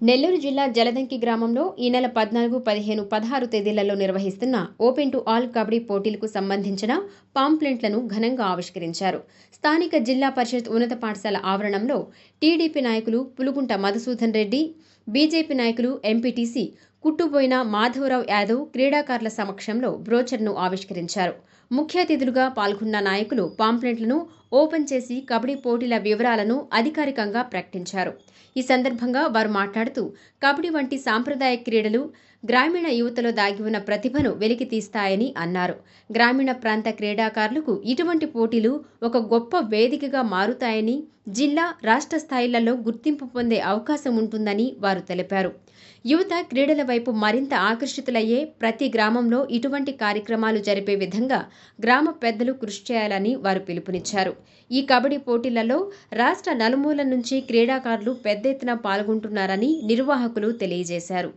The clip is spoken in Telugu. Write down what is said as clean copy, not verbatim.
నెల్లూరు జిల్లా జలదంకి గ్రామంలో ఈ నెల 14, 15, 16 తేదీలలో నిర్వహిస్తున్న ఓపెన్ టు ఆల్ కబడ్డీ పోటీలకు సంబంధించిన పాంప్లెంట్లను ఘనంగా ఆవిష్కరించారు. స్థానిక జిల్లా పరిషత్ ఉన్నత పాఠశాల ఆవరణంలో టీడీపీ నాయకులు పులుగుంట మధుసూదన్ రెడ్డి, బీజేపీ నాయకులు ఎంపీటీసీ కుట్టుబోయిన మాధవరావు యాదవ్ క్రీడాకారుల సమక్షంలో బ్రోచర్ను ఆవిష్కరించారు. ముఖ్య అతిథులుగా పాల్గొన్న నాయకులు పాంప్లెంట్లను ఓపెన్ చేసి కబడ్డీ పోటీల వివరాలను అధికారికంగా ప్రకటించారు. ఈ సందర్భంగా వారు మాట్లాడుతూ కబడ్డీ వంటి సాంప్రదాయ క్రీడలు గ్రామీణ యువతలో దాగి ఉన్న ప్రతిభను వెలికి తీస్తాయని అన్నారు. గ్రామీణ ప్రాంత క్రీడాకారులకు ఇటువంటి పోటీలు ఒక గొప్ప వేదికగా మారుతాయని, జిల్లా, రాష్ట్ర స్థాయిలలో గుర్తింపు పొందే అవకాశం ఉంటుందని వారు తెలిపారు. యువత క్రీడల వైపు మరింత ఆకర్షితులయ్యే ప్రతి గ్రామంలో ఇటువంటి కార్యక్రమాలు జరిపే విధంగా గ్రామ పెద్దలు కృషి చేయాలని వారు పిలుపునిచ్చారు. ఈ కబడ్డీ పోటీలలో రాష్ట్ర నలుమూలల నుంచి క్రీడాకారులు పెద్ద ఎత్తున పాల్గొంటున్నారని నిర్వాహకులు తెలియజేశారు.